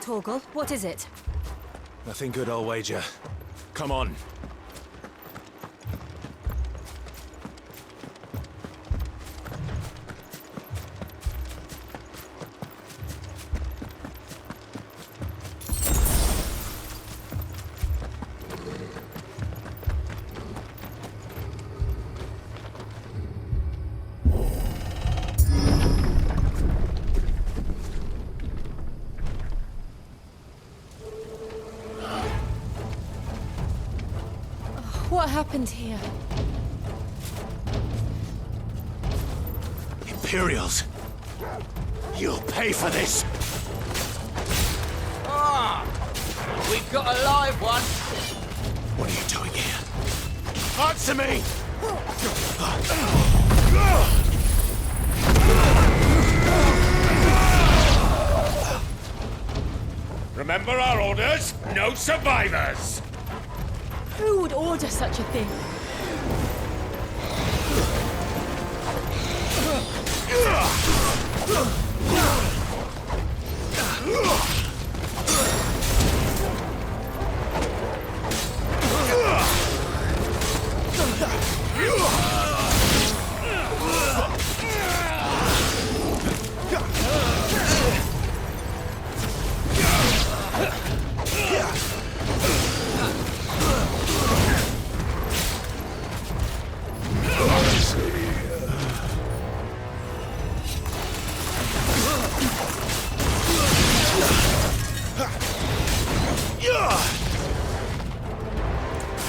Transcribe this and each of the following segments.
Torgal, what is it? Nothing good, I'll wager. Come on. What happened here? Imperials! You'll pay for this! Ah! We've got a live one! What are you doing here? Answer me! Remember our orders? No survivors! Who would order such a thing?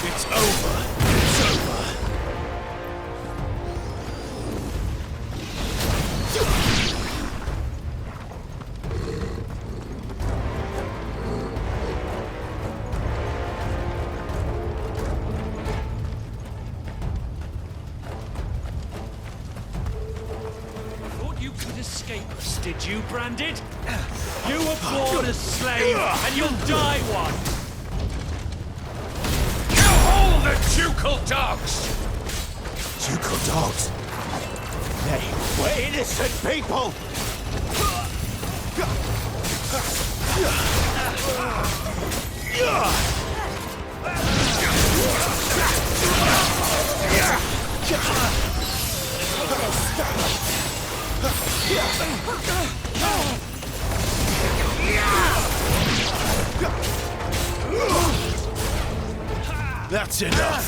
It's over. It's over. Thought you could escape us, did you, Branded? You were born a slave, and you'll die one! All the ducal dogs! Ducal dogs? They were innocent people! That's enough!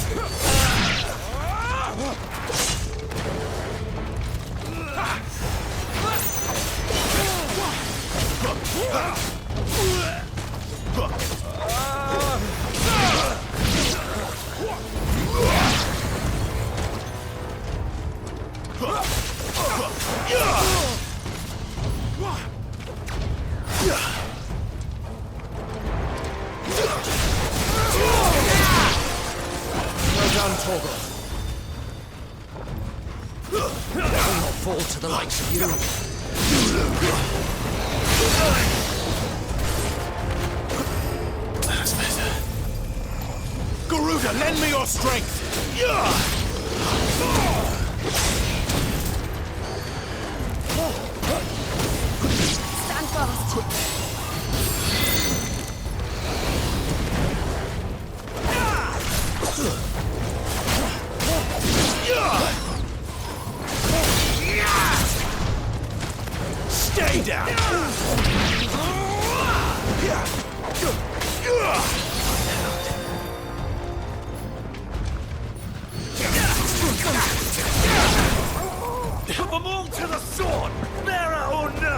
Well done, Torgal. I will not fall to the likes of you. That's better. Garuda, lend me your strength! Stand fast. Stay down! Put them all to the sword! Bearer or no!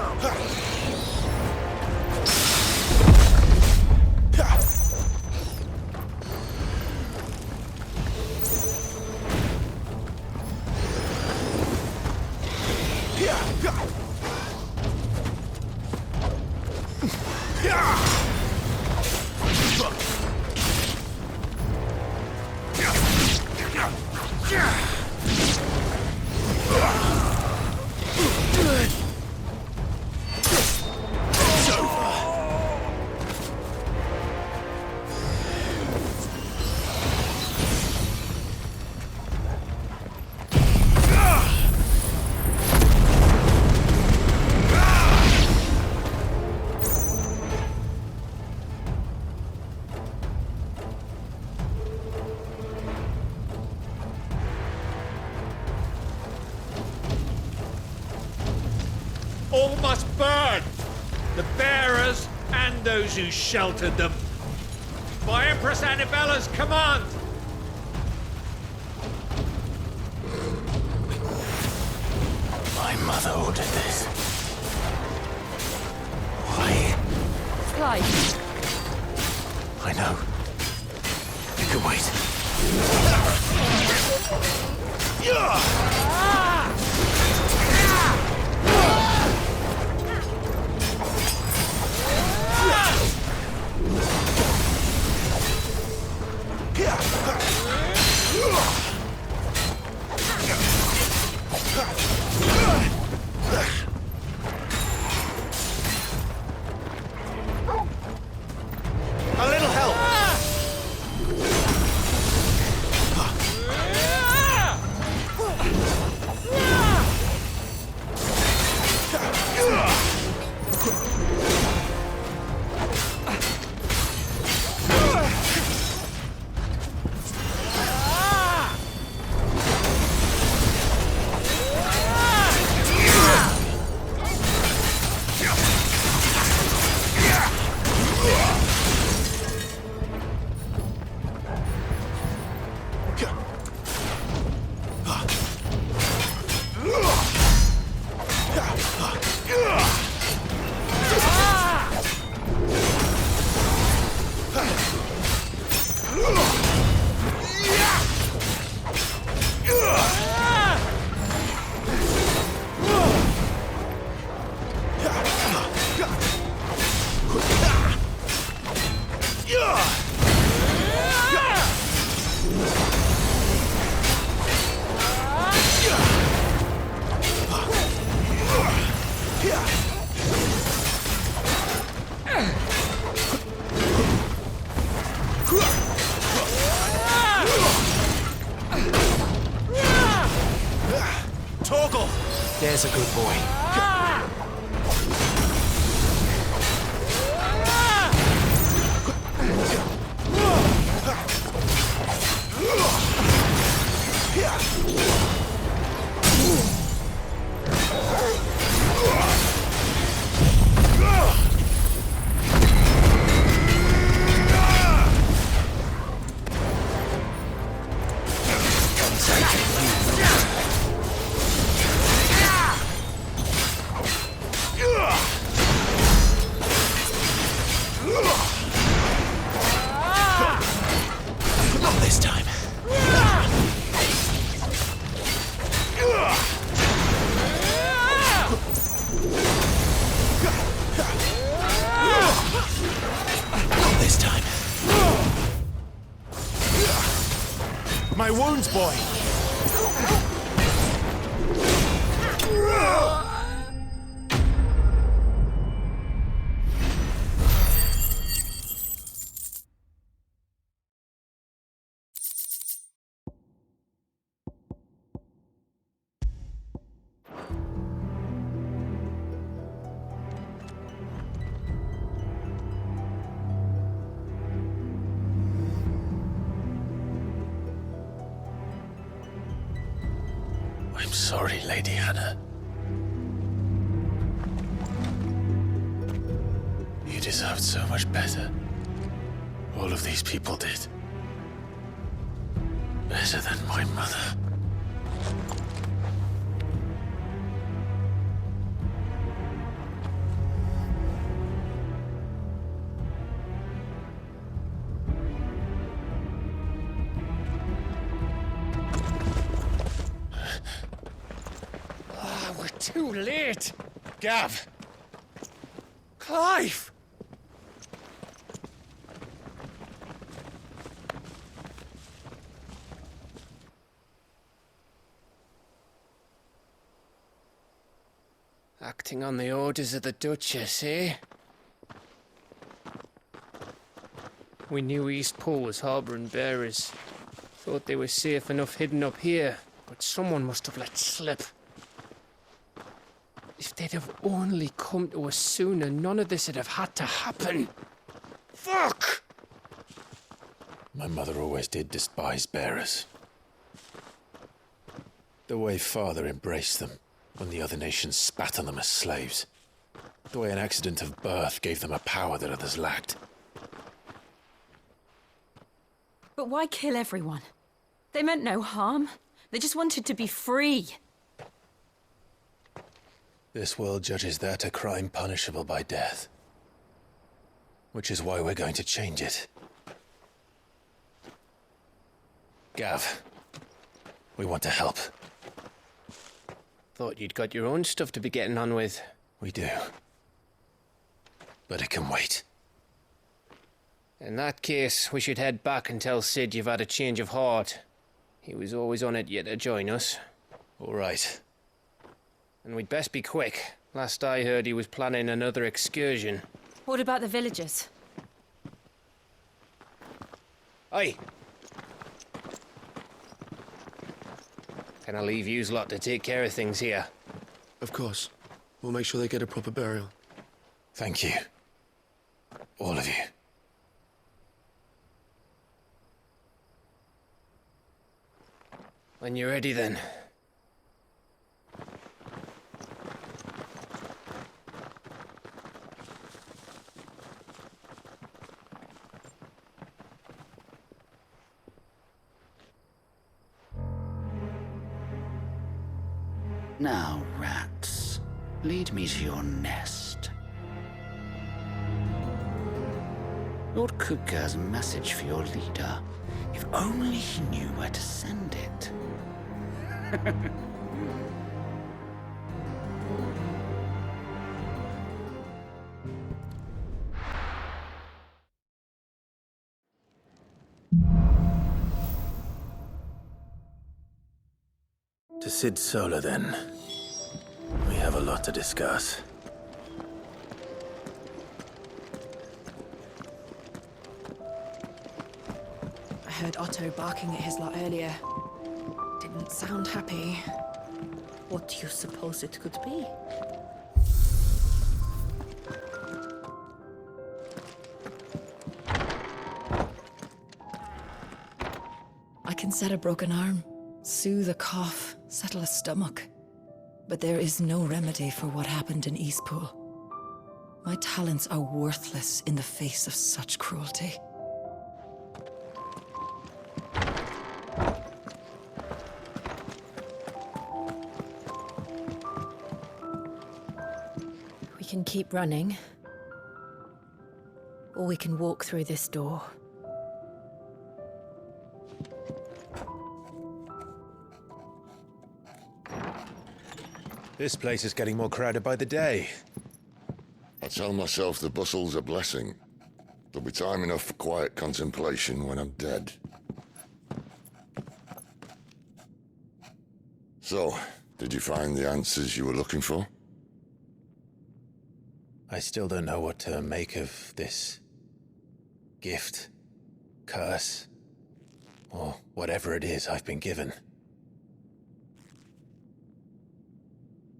all must burn. The bearers and those who sheltered them. By Empress Annibella's command. My mother ordered this. Why? Clive, I know. You can wait. A little help. Torgal! There's a good boy. Not this time. Not this time. My wounds, boy. I'm sorry, Lady Hannah. You deserved so much better. All of these people did. Better than my mother. We're too late. Gav. Clive. Acting on the orders of the Duchess, eh? We knew Eastpool was harbouring bearers. Thought they were safe enough hidden up here, but someone must have let slip. If they'd have only come to us sooner, none of this would have had to happen. Fuck! My mother always did despise bearers. The way Father embraced them, when the other nations spat on them as slaves. The way an accident of birth gave them a power that others lacked. But why kill everyone? They meant no harm. They just wanted to be free. This world judges that a crime punishable by death. Which is why we're going to change it. Gav, we want to help. Thought you'd got your own stuff to be getting on with. We do. But it can wait. In that case, we should head back and tell Sid you've had a change of heart. He was always on it yet to join us. All right. And we'd best be quick. Last I heard, he was planning another excursion. What about the villagers? Aye. Can I leave yous lot to take care of things here? Of course. We'll make sure they get a proper burial. Thank you. All of you. When you're ready, then. Now, rats, lead me to your nest. Lord Kupka has a message for your leader. If only he knew where to send it. To Sid Solar, then. We have a lot to discuss. I heard Otto barking at his lot earlier. Didn't sound happy. What do you suppose it could be? I can set a broken arm, soothe a cough, settle a stomach. But there is no remedy for what happened in Eastpool. My talents are worthless in the face of such cruelty. We can keep running. Or we can walk through this door. This place is getting more crowded by the day. I tell myself the bustle's a blessing. There'll be time enough for quiet contemplation when I'm dead. So, did you find the answers you were looking for? I still don't know what to make of this gift, curse, or whatever it is I've been given.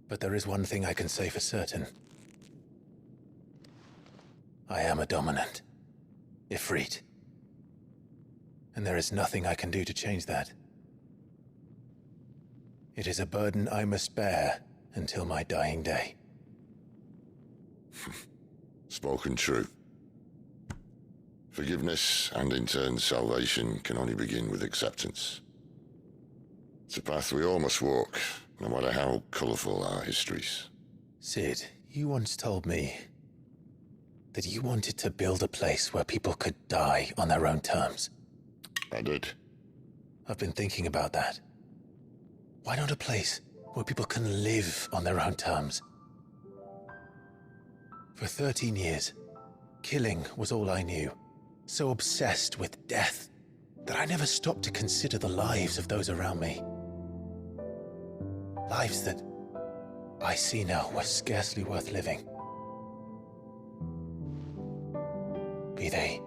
But there is one thing I can say for certain. I am a dominant, Ifrit. And there is nothing I can do to change that. It is a burden I must bear until my dying day. Spoken true. Forgiveness and in turn salvation can only begin with acceptance. It's a path we all must walk, no matter how colourful our histories. Sid, you once told me that you wanted to build a place where people could die on their own terms. I did. I've been thinking about that. Why not a place where people can live on their own terms? For 13 years, killing was all I knew. So obsessed with death that I never stopped to consider the lives of those around me. Lives that I see now were scarcely worth living. Be they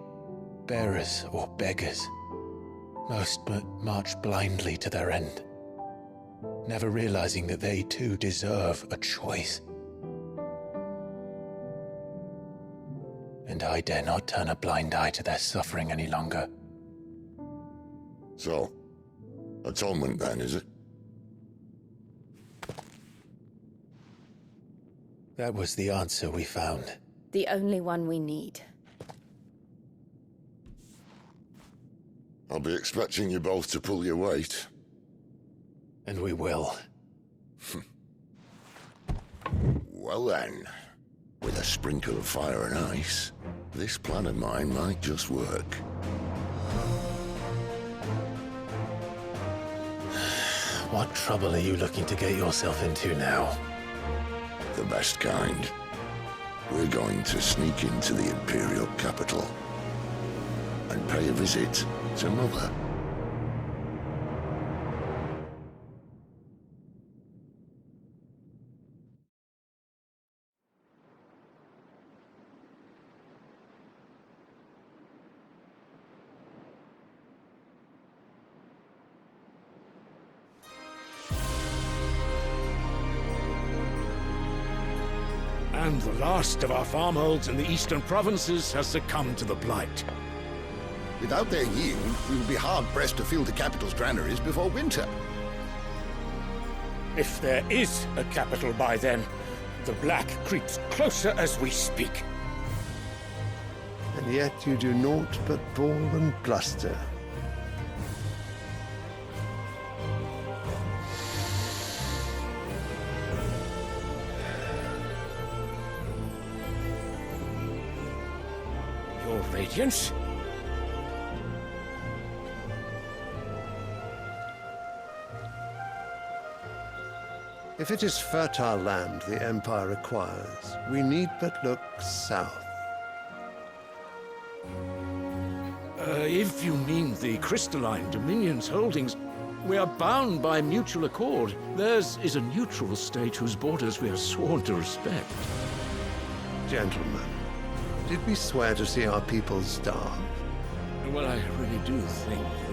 bearers or beggars, most but march blindly to their end, never realizing that they too deserve a choice. And I dare not turn a blind eye to their suffering any longer. So, atonement then, is it? That was the answer we found. The only one we need. I'll be expecting you both to pull your weight. And we will. Well then, with a sprinkle of fire and ice, this plan of mine might just work. What trouble are you looking to get yourself into now? The best kind. We're going to sneak into the Imperial capital and pay a visit to Mother. And the last of our farmholds in the eastern provinces has succumbed to the blight. Without their yield, we will be hard-pressed to fill the capital's granaries before winter. If there is a capital by then, the black creeps closer as we speak. And yet you do naught but bawl and bluster. Your Radiance? If it is fertile land the Empire acquires, we need but look south. If you mean the crystalline Dominion's holdings, we are bound by mutual accord. Theirs is a neutral state whose borders we are sworn to respect. Gentlemen, did we swear to see our people starve? Well, I really do think that...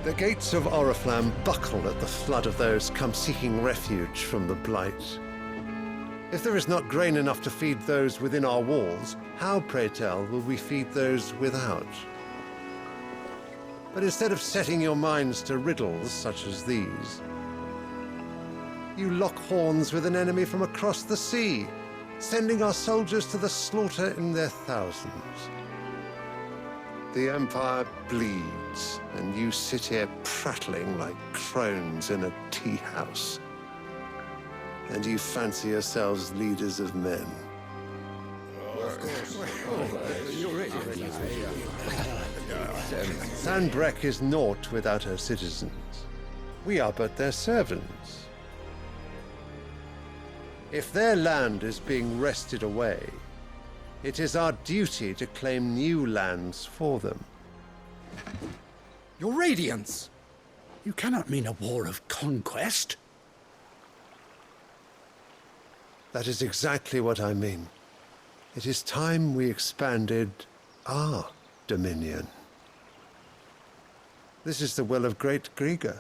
The gates of Oriflamme buckle at the flood of those come seeking refuge from the blight. If there is not grain enough to feed those within our walls, how, pray tell, will we feed those without? But instead of setting your minds to riddles such as these, you lock horns with an enemy from across the sea, sending our soldiers to the slaughter in their thousands. The Empire bleeds, and you sit here prattling like crones in a tea house. And you fancy yourselves leaders of men. Sanbreque is naught without her citizens. We are but their servants. If their land is being wrested away, it is our duty to claim new lands for them. Your Radiance! You cannot mean a war of conquest. That is exactly what I mean. It is time we expanded our dominion. This is the will of great Grieger.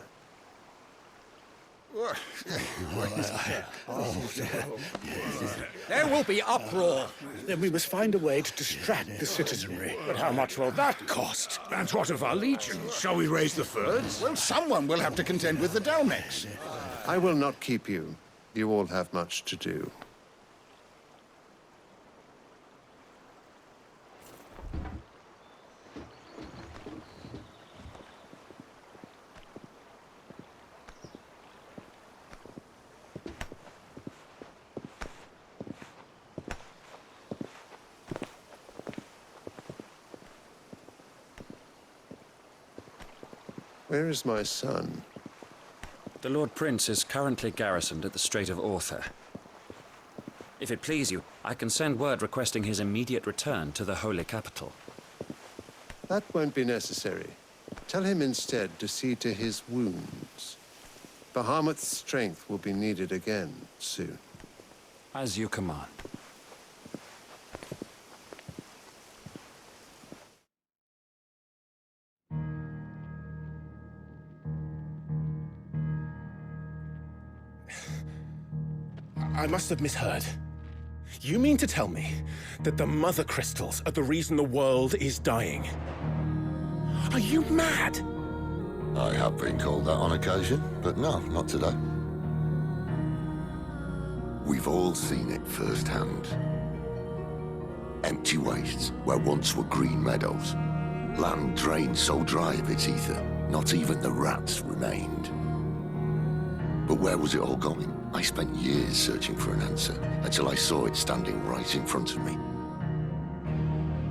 There will be uproar. Then we must find a way to distract the citizenry. But how much will that cost? And what of our legions? Shall we raise the Thirds? Well, someone will have to contend with the Dalmex. I will not keep you. You all have much to do. Where is my son? The Lord Prince is currently garrisoned at the Strait of Author. If it please you, I can send word requesting his immediate return to the Holy Capital. That won't be necessary. Tell him instead to see to his wounds. Bahamut's strength will be needed again soon. As you command. I must have misheard. You mean to tell me that the Mother Crystals are the reason the world is dying? Are you mad? I have been called that on occasion, but no, not today. We've all seen it firsthand. Empty wastes where once were green meadows. Land drained so dry of its ether, not even the rats remained. But where was it all going? I spent years searching for an answer, until I saw it standing right in front of me.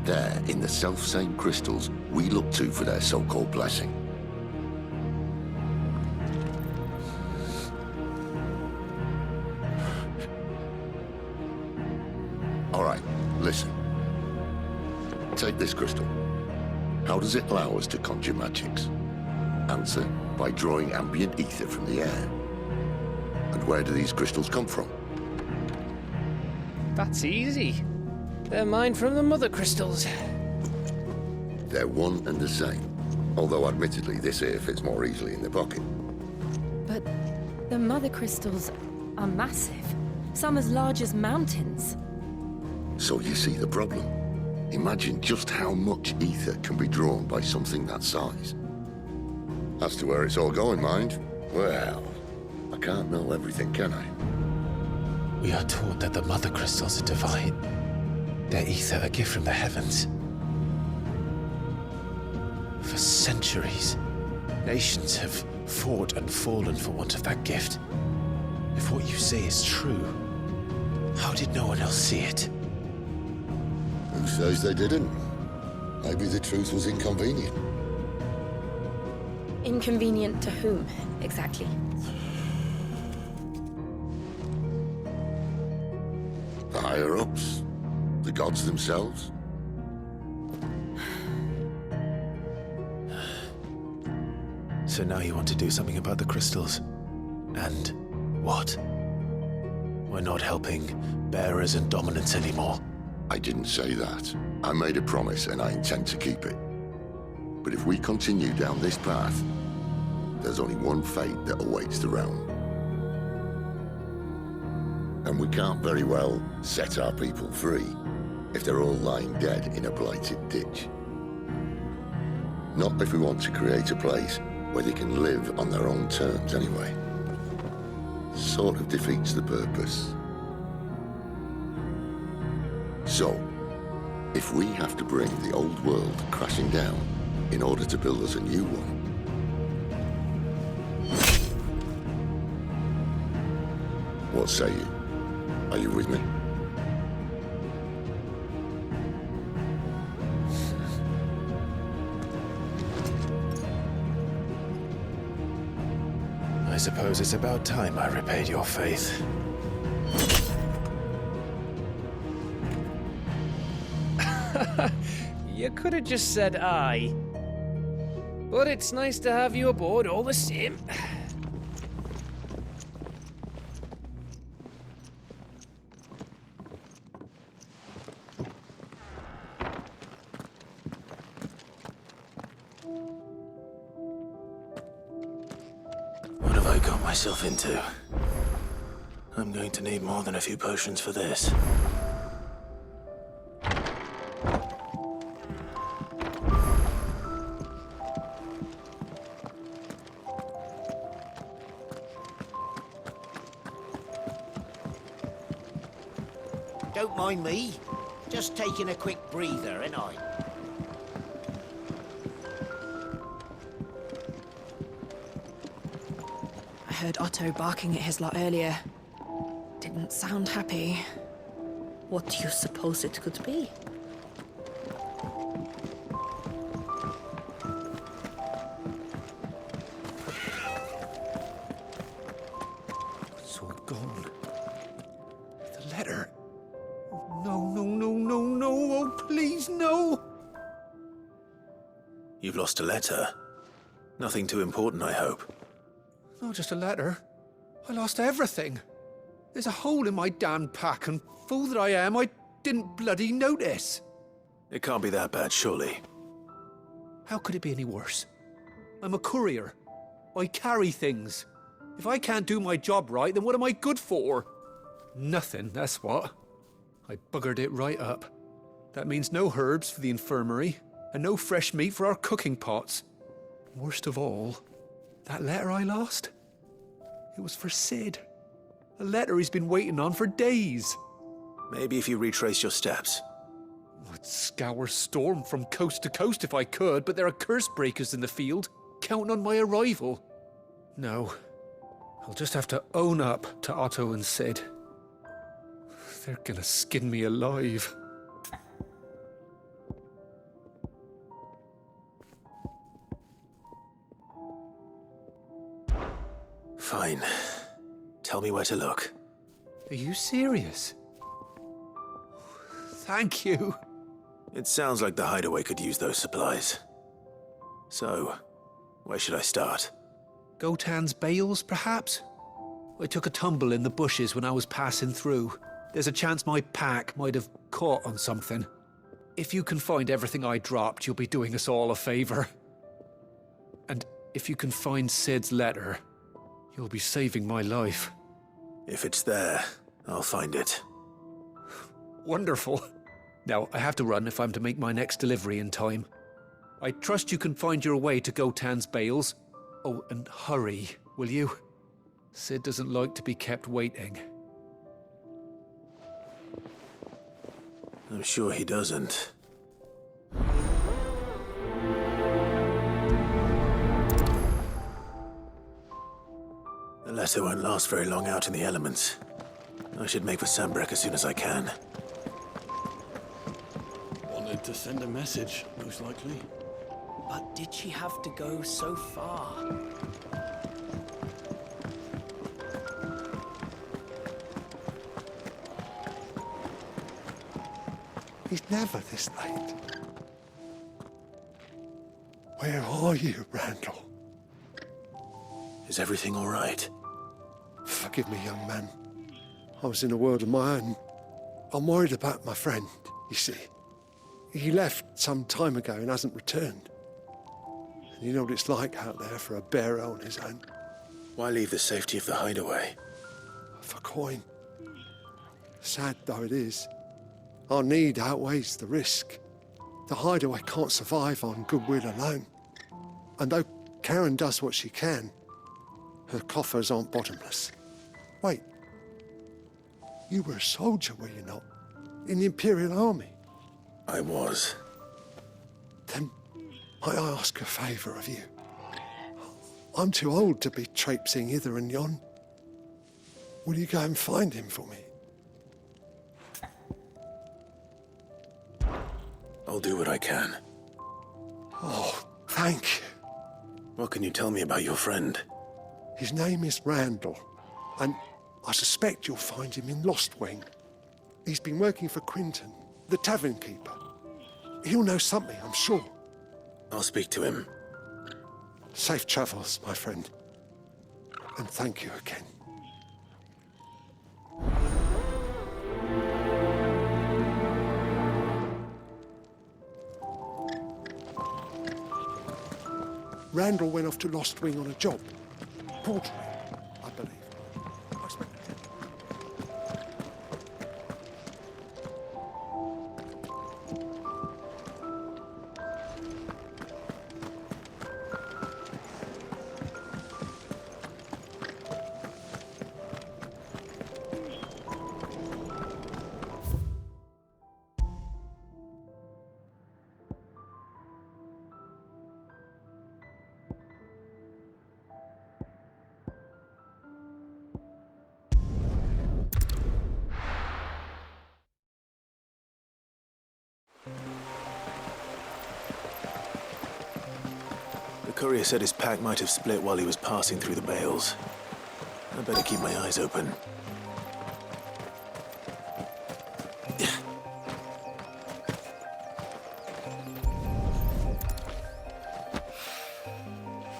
There, in the self-same crystals we look to for their so-called blessing. All right, listen. Take this crystal. How does it allow us to conjure magics? Answer, by drawing ambient ether from the air. And where do these crystals come from? That's easy. They're mine from the mother crystals. They're one and the same. Although admittedly this here fits more easily in the pocket. But the mother crystals are massive. Some as large as mountains. So you see the problem. Imagine just how much ether can be drawn by something that size. As to where it's all going, mind, well, I can't know everything, can I? We are taught that the mother crystals are divine. Their ether a gift from the heavens. For centuries, nations have fought and fallen for want of that gift. If what you say is true, how did no one else see it? Who says they didn't? Maybe the truth was inconvenient. Inconvenient to whom, exactly? The higher-ups? The gods themselves? So now you want to do something about the crystals. And what? We're not helping bearers and dominants anymore. I didn't say that. I made a promise and I intend to keep it. But if we continue down this path, there's only one fate that awaits the realm. And we can't very well set our people free if they're all lying dead in a blighted ditch. Not if we want to create a place where they can live on their own terms anyway. Sort of defeats the purpose. So, if we have to bring the old world crashing down in order to build us a new one, what say you? Are you with me? I suppose it's about time I repaid your faith. You could have just said aye. But it's nice to have you aboard all the same. What have I got myself into? I'm going to need more than a few potions for this. Don't mind me. Just taking a quick breather, ain't I? I heard Otto barking at his lot earlier. Didn't sound happy. What do you suppose it could be? It's all gone. The letter. No, no, no, no, no. Oh, please, no. You've lost a letter. Nothing too important, I hope. Not just a letter. I lost everything. There's a hole in my damn pack, and fool that I am, I didn't bloody notice. It can't be that bad, surely. How could it be any worse? I'm a courier. I carry things. If I can't do my job right, then what am I good for? Nothing, that's what. I buggered it right up. That means no herbs for the infirmary, and no fresh meat for our cooking pots. Worst of all, that letter I lost? It was for Sid. A letter he's been waiting on for days. Maybe if you retrace your steps. I'd scour Storm from coast to coast if I could, but there are curse breakers in the field, counting on my arrival. No, I'll just have to own up to Otto and Sid. They're gonna skin me alive. Fine. Tell me where to look. Are you serious? Thank you. It sounds like the hideaway could use those supplies. So, where should I start? Gotan's bales, perhaps? I took a tumble in the bushes when I was passing through. There's a chance my pack might have caught on something. If you can find everything I dropped, you'll be doing us all a favor. And if you can find Sid's letter, you'll be saving my life. If it's there, I'll find it. Wonderful. Now, I have to run if I'm to make my next delivery in time. I trust you can find your way to Gotan's bales. Oh, and hurry, will you? Sid doesn't like to be kept waiting. I'm sure he doesn't. The letter won't last very long out in the elements. I should make for Sambrek as soon as I can. Wanted to send a message, most likely. But did she have to go so far? He's never this late. Where are you, Randall? Is everything all right? Forgive me, young man. I was in a world of my own. I'm worried about my friend, you see. He left some time ago and hasn't returned. And you know what it's like out there for a bearer on his own. Why leave the safety of the hideaway? For coin. Sad though it is, our need outweighs the risk. The hideaway can't survive on goodwill alone. And though Karen does what she can, her coffers aren't bottomless. Wait. You were a soldier, were you not? In the Imperial Army? I was. Then might I ask a favour of you? I'm too old to be traipsing hither and yon. Will you go and find him for me? I'll do what I can. Oh, thank you. What can you tell me about your friend? His name is Randall, and I suspect you'll find him in Lost Wing. He's been working for Quinton, the tavern keeper. He'll know something, I'm sure. I'll speak to him. Safe travels, my friend. And thank you again. Randall went off to Lost Wing on a job. Portering, I believe. I expect... The courier said his pack might have split while he was passing through the bales. I better keep my eyes open.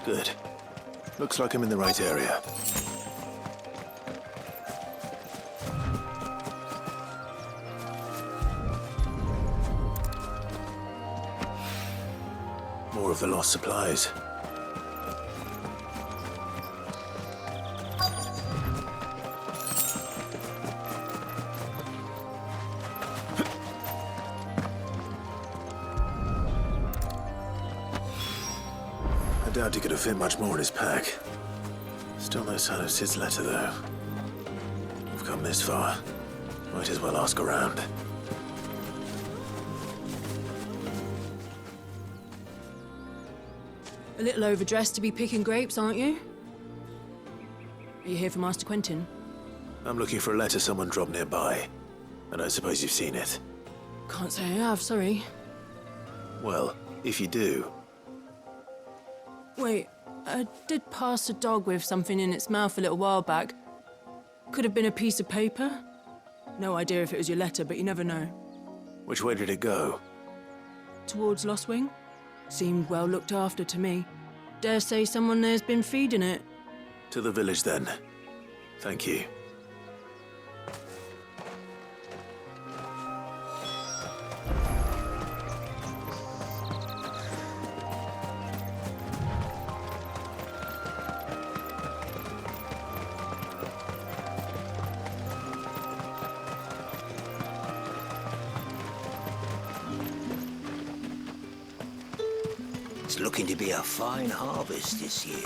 Good. Looks like I'm in the right area. More of the lost supplies. doubt he could have fit much more in his pack. Still no sign of Sid's letter, though. We've come this far. Might as well ask around. A little overdressed to be picking grapes, aren't you? Are you here for Master Quentin? I'm looking for a letter someone dropped nearby. I don't suppose you've seen it. Can't say I have, sorry. Well, if you do, Wait, I did pass a dog with something in its mouth a little while back. Could have been a piece of paper. No idea if it was your letter, but you never know. which way did it go? Towards Lost Wing? Seemed well looked after to me. Dare say someone there's been feeding it. To the village, then. Thank you. It's looking to be a fine harvest this year.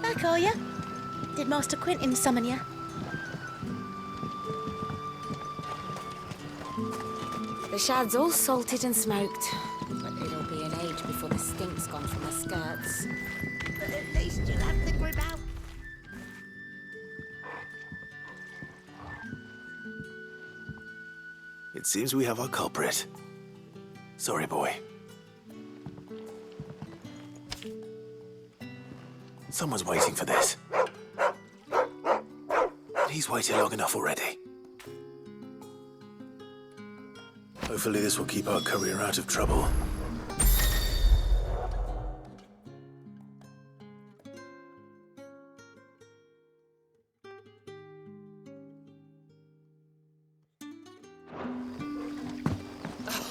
Back, are you? Did Master Quentin summon you? The shad's all salted and smoked, but it'll be an age before the stink's gone from the skirts. But at least you'll have the grip out. It seems we have our culprit. Sorry, boy. Someone's waiting for this. He's waited long enough already. Hopefully this will keep our courier out of trouble.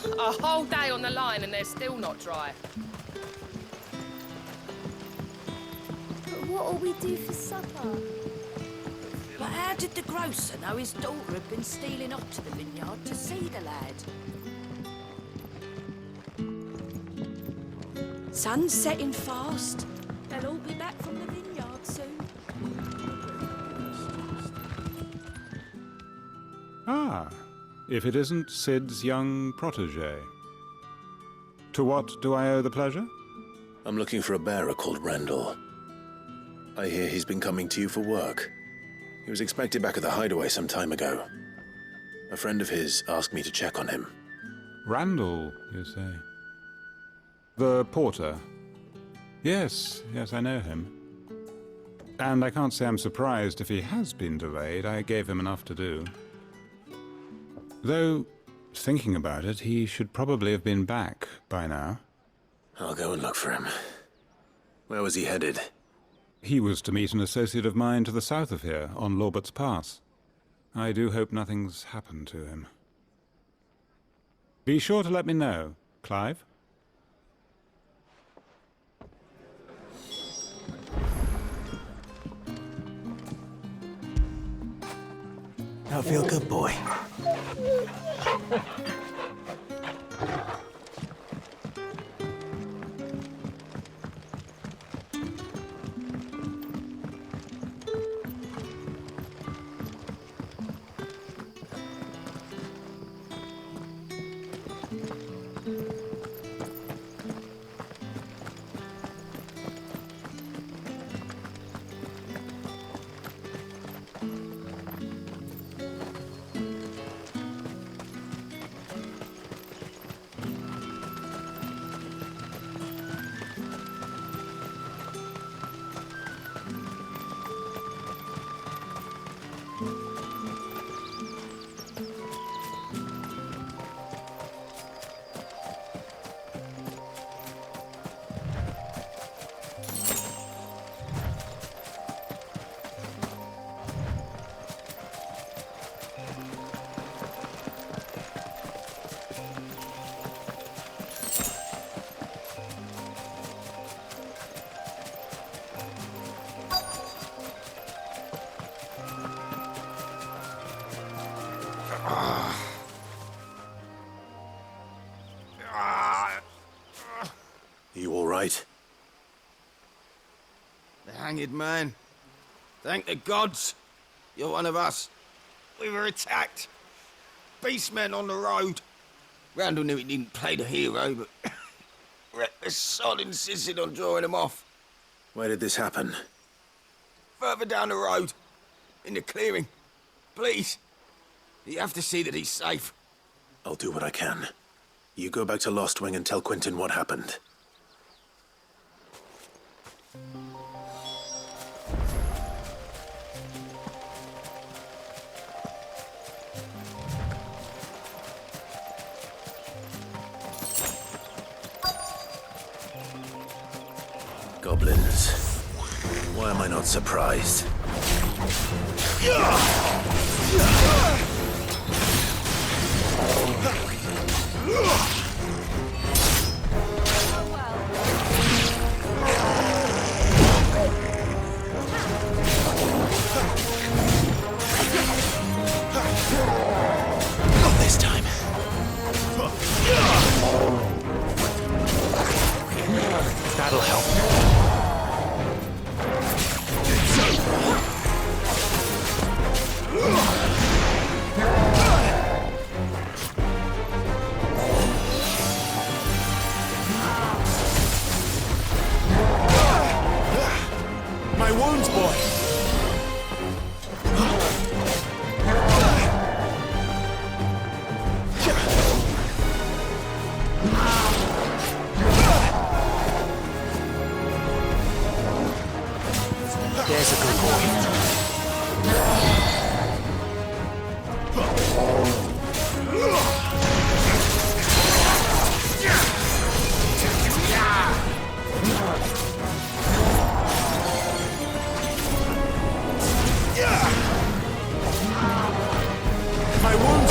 A whole day on the line and they're still not dry. But what'll we do for supper? But how did the grocer know his daughter had been stealing up to the vineyard to see the lad? Sun's setting fast. They'll all be back from the vineyard soon. Ah, if it isn't Sid's young protege. To what do I owe the pleasure? I'm looking for a bearer called Randall. I hear he's been coming to you for work. He was expected back at the hideaway some time ago. A friend of his asked me to check on him. Randall, you say? The porter? Yes, I know him. And I can't say I'm surprised if he has been delayed. I gave him enough to do. Though, thinking about it, he should probably have been back by now. I'll go and look for him. Where was he headed? He was to meet an associate of mine to the south of here, on Lorbert's Pass. I do hope nothing's happened to him. Be sure to let me know, Clive. Now feel good, boy. The hanged man. Thank the gods. You're one of us. We were attacked. Beastmen on the road. Randall knew he didn't play the hero, but the sod insisted on drawing him off. Where did this happen? Further down the road. In the clearing. Please. You have to see that he's safe. I'll do what I can. You go back to Lost Wing and tell Quentin what happened. Goblins. Why am I not surprised? Not this time. That'll help. My wounds, boy! There's a good boy. My wounds!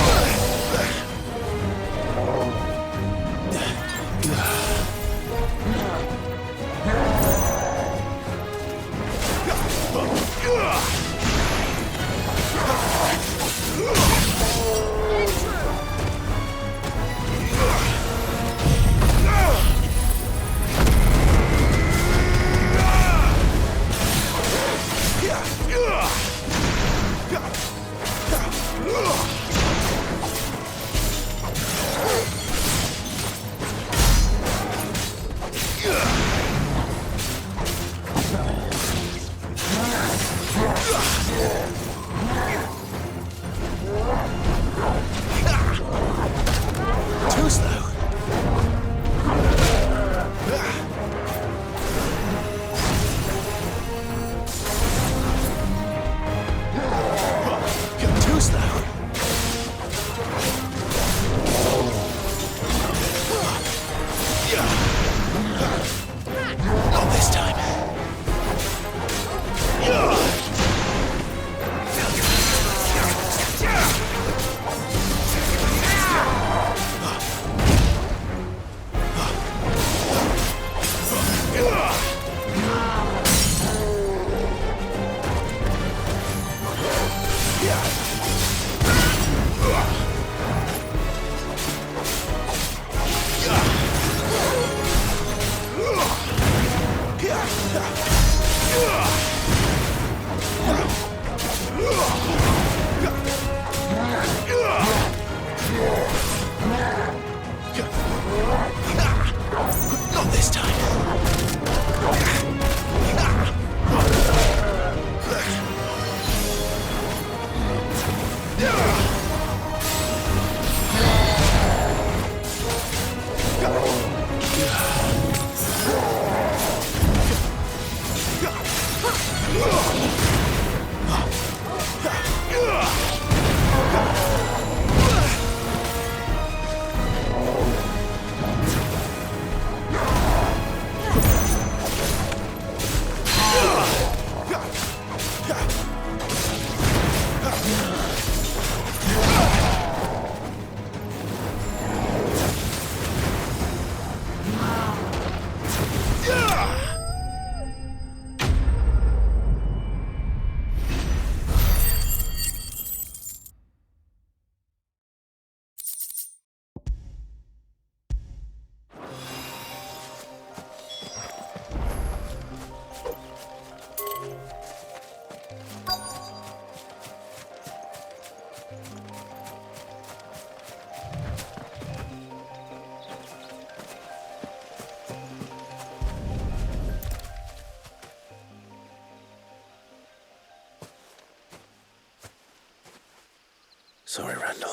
Sorry, Randall.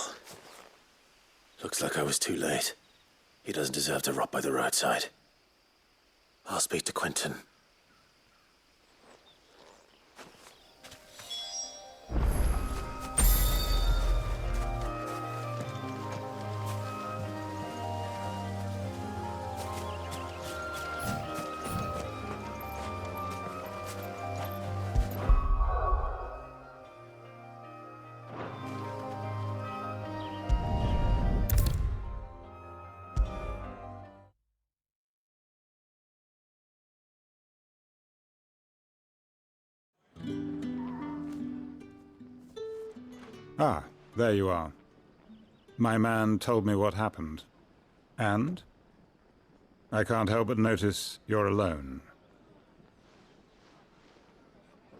Looks like I was too late. He doesn't deserve to rot by the roadside. I'll speak to Quentin. Ah, there you are. My man told me what happened. And? I can't help but notice you're alone.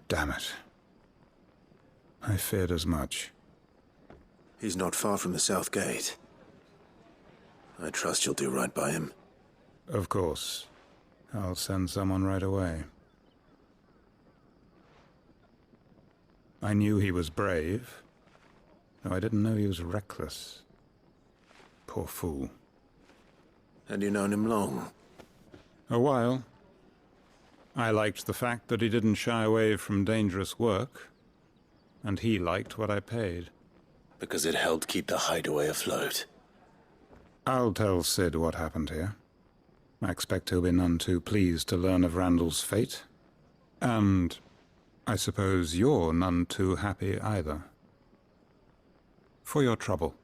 Damn it. I feared as much. He's not far from the South Gate. I trust you'll do right by him. Of course. I'll send someone right away. I knew he was brave, though I didn't know he was reckless. Poor fool. And you've known him long? A while. I liked the fact that he didn't shy away from dangerous work, and he liked what I paid. Because it helped keep the hideaway afloat. I'll tell Sid what happened here. I expect he'll be none too pleased to learn of Randall's fate. And I suppose you're none too happy either. For your trouble.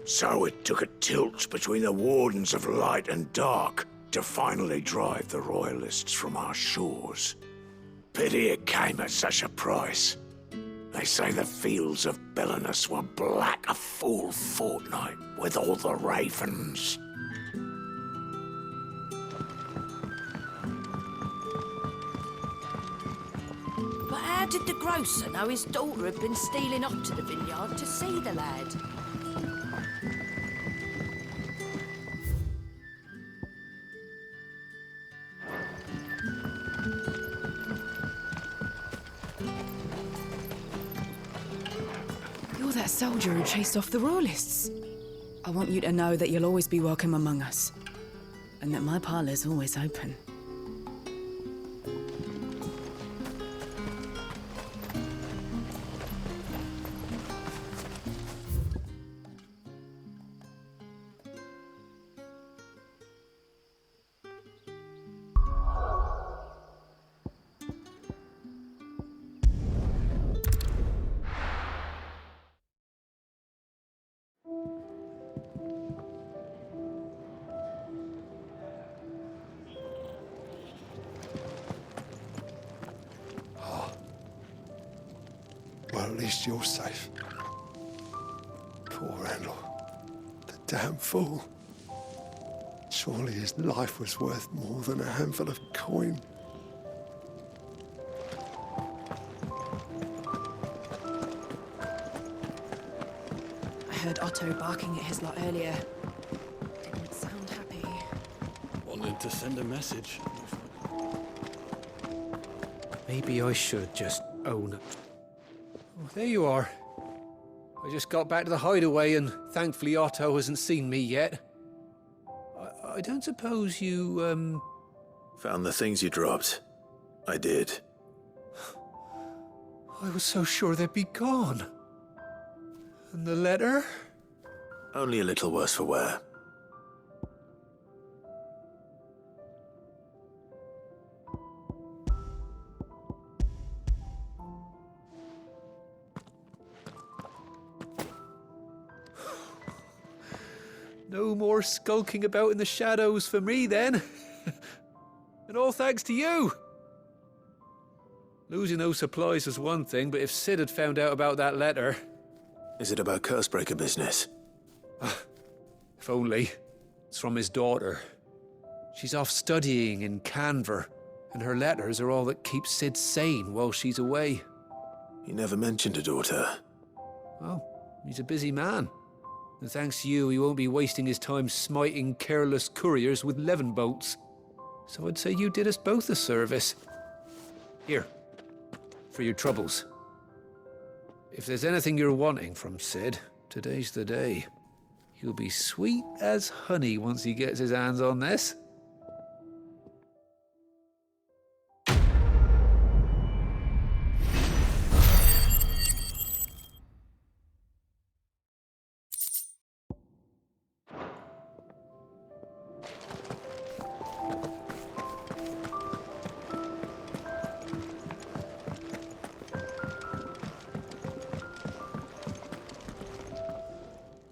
So it took a tilt between the Wardens of Light and Dark to finally drive the Royalists from our shores. Pity it came at such a price. They say the fields of Belenus were black a full fortnight with all the ravens. But how did the grocer know his daughter had been stealing up to the vineyard to see the lad? You're that soldier who chased off the Royalists. I want you to know that you'll always be welcome among us, and that my parlour's always open. Well, at least you're safe. Poor Randall. The damn fool. Surely his life was worth more than a handful of coin. I heard Otto barking at his lot earlier. Didn't sound happy. Wanted to send a message. Maybe I should just own it. Oh, there you are. I just got back to the hideaway and thankfully Otto hasn't seen me yet. I don't suppose you, Found the things you dropped. I did. I was so sure they'd be gone. And the letter? Only a little worse for wear. No more skulking about in the shadows for me, then. And all thanks to you. Losing those supplies was one thing, but if Sid had found out about that letter... Is it about Cursebreaker business? If only. It's from his daughter. She's off studying in Canver, and her letters are all that keeps Sid sane while she's away. He never mentioned a daughter. Well, he's a busy man. And thanks to you, he won't be wasting his time smiting careless couriers with levin bolts. So I'd say you did us both a service. Here, for your troubles. If there's anything you're wanting from Sid, today's the day. He'll be sweet as honey once he gets his hands on this.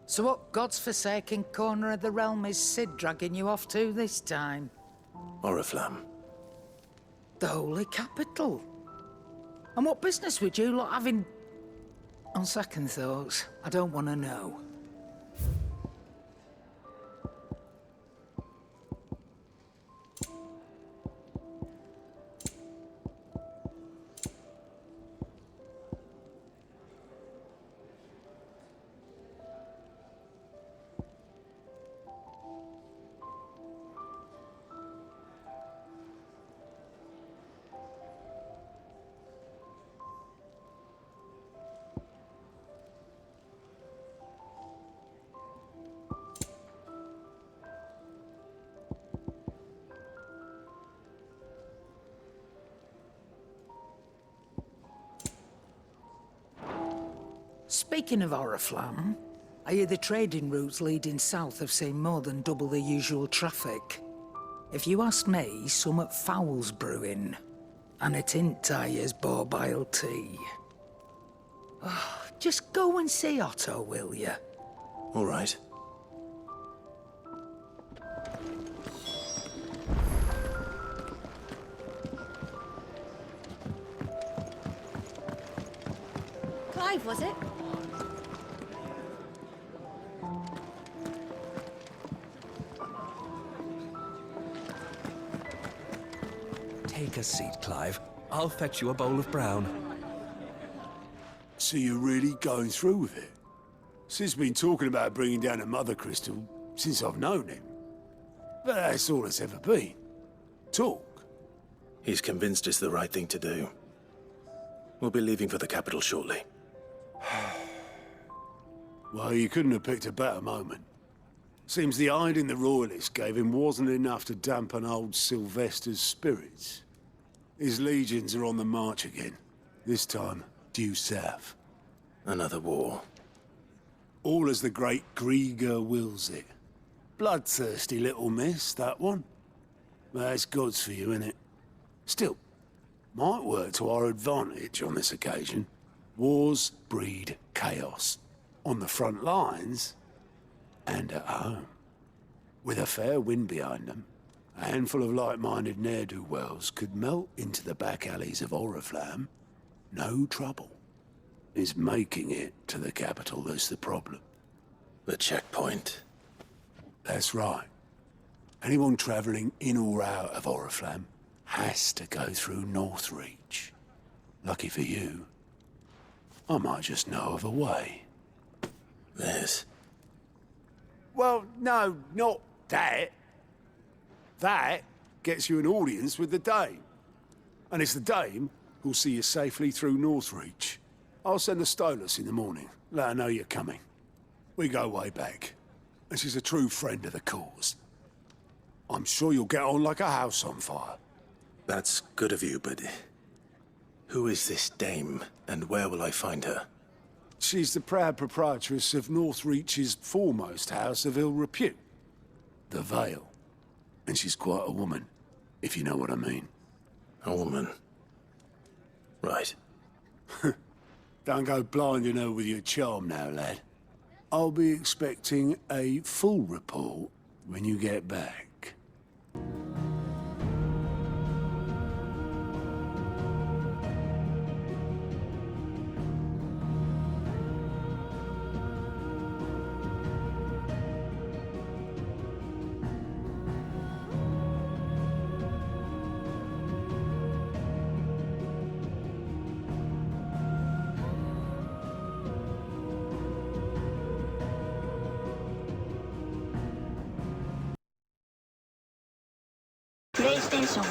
So what God's forsaken corner of the realm is Sid dragging you off to this time? Oriflamme. The Holy Capital. And what business would you lot having... On second thoughts, I don't want to know. Speaking of Oriflamme, I hear the trading routes leading south have seen more than double the usual traffic. If you ask me, somewhat foul's brewing. And it ain't Tyre's borbile tea. Oh, just go and see Otto, will you? All right. Clive, was it? Take a seat, Clive. I'll fetch you a bowl of brown. So you're really going through with it? Sid's been talking about bringing down a mother crystal since I've known him. But that's all it's ever been. Talk. He's convinced it's the right thing to do. We'll be leaving for the capital shortly. Well, you couldn't have picked a better moment. Seems the hiding the Royalists gave him wasn't enough to dampen old Sylvester's spirits. His legions are on the march again. This time, due south. Another war. All as the great Grieger wills it. Bloodthirsty little miss, that one. That's God's for you, innit? Still, might work to our advantage on this occasion. Wars breed chaos. On the front lines, and at home. With a fair wind behind them, a handful of like-minded ne'er-do-wells could melt into the back alleys of Oriflamme. No trouble. It's making it to the capital that's the problem. The checkpoint. That's right. Anyone travelling in or out of Oriflamme has to go through Northreach. Lucky for you, I might just know of a way. This? Well, no, not that. That gets you an audience with the Dame. And it's the Dame who'll see you safely through Northreach. I'll send a Stolas in the morning, let her know you're coming. We go way back, and she's a true friend of the cause. I'm sure you'll get on like a house on fire. That's good of you, but who is this Dame, and where will I find her? She's the proud proprietress of Northreach's foremost house of ill repute, the Vale. And she's quite a woman, if you know what I mean. A woman? Right. Don't go blinding her with your charm now, lad. I'll be expecting a full report when you get back. PlayStation